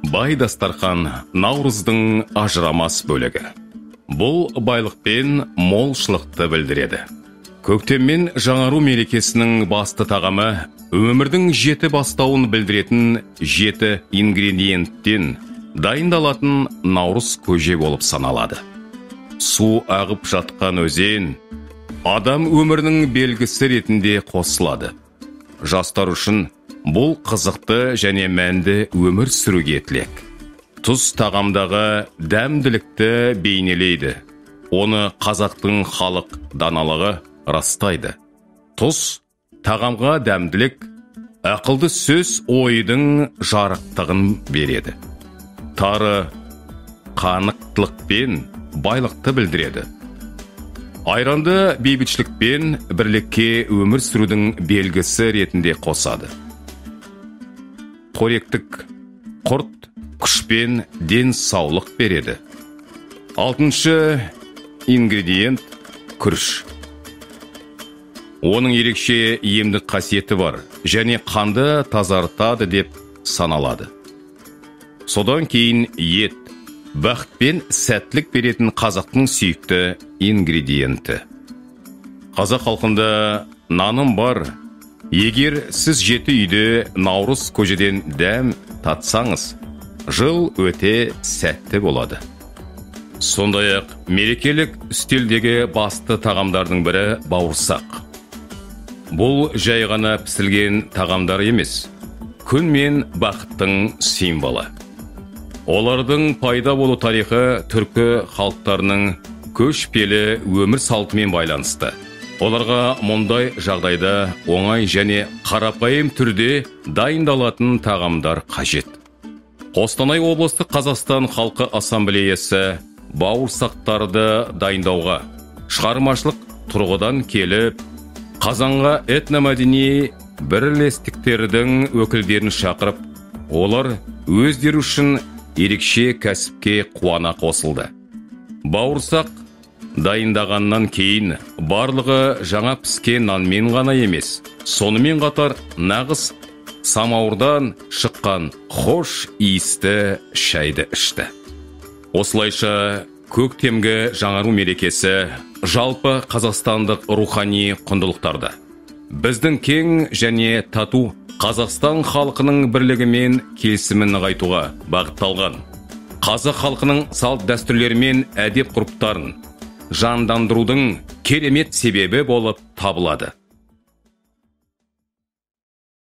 Бай дастархан Наурыздың ажырамас бөлігі. Бұл байлық пен молшылықты білдіреді. Көктем мен жаңару мерекесінің басты тағамы өмірдің 7 бастауын білдіретін 7 ингредиенттен дайындалатын наурыз көже болып саналады. Су ағып жатқан өзен адам өмірінің белгісі ретінде қосылады. Жастар үшін бұл қызықты және мәнді өмір сүруге тілек. Тұз тағамдағы дәмділікті бейнелейді. Оны қазақтың халық даналығы растайды. Тұз тағамға дәмділік, ақылды сөз ойдың жарықтығын береді. Тары қанықтылық пен байлықты білдіреді. Айранды бейбітшілік пен бірлікке өмір сүрудің белгісі ретінде қосады. Қоректік құрт күш пен денсаулық береді. 6-шы ингредиент күріш. Оның ерекше емдік қасиеті бар және қанды тазартады деп саналады. Содан кейін ет, бақыт пен сәттілік беретін қазақтың сүйікті ингредиенті. Қазақ халқында наным бар. Егер сіз 7 үйде наурыз көжеден дәм татсаңыз, жыл өте сәтті болады. Сондай-ақ мерекелік үстелдегі басты тағамдардың бірі бауырсақ. Бұл жай ғана пісілген тағамдар емес, күн мен бақыттың символы. Олардың пайда болу тарихы түркі халықтарының көшпелі өмір салтымен байланысты. Оларға мұндай жағдайда оңай және қарапайым түрде дайындалатын тағамдар қажет. Қостанай облыстық Қазақстан халқы ассамблеясы бауырсақтарды дайындауға шығармашылық тұрғыдан келіп, қазанға этномәдени бірлестіктердің өкілдерін шақырып, олар өздері үшін ерекше кәсіпке қуана қосылды. Бауырсақ дайындағаннан кейін барлығы жаңа піскен нанмен ғана емес, сонымен қатар нағыз самауырдан шыққан хош иісті шайды ішті. Осылайша көктемгі жаңару мерекесі жалпы қазақстандық рухани құндылықтарды, біздің кең және тату Қазақстан халқының бірлігі мен келісімін нығайтуға бағытталған. Қазақ халқының салт дәстүрлері мен әдеп ғұрыптарын жандандырудың керемет себебі болып табылады.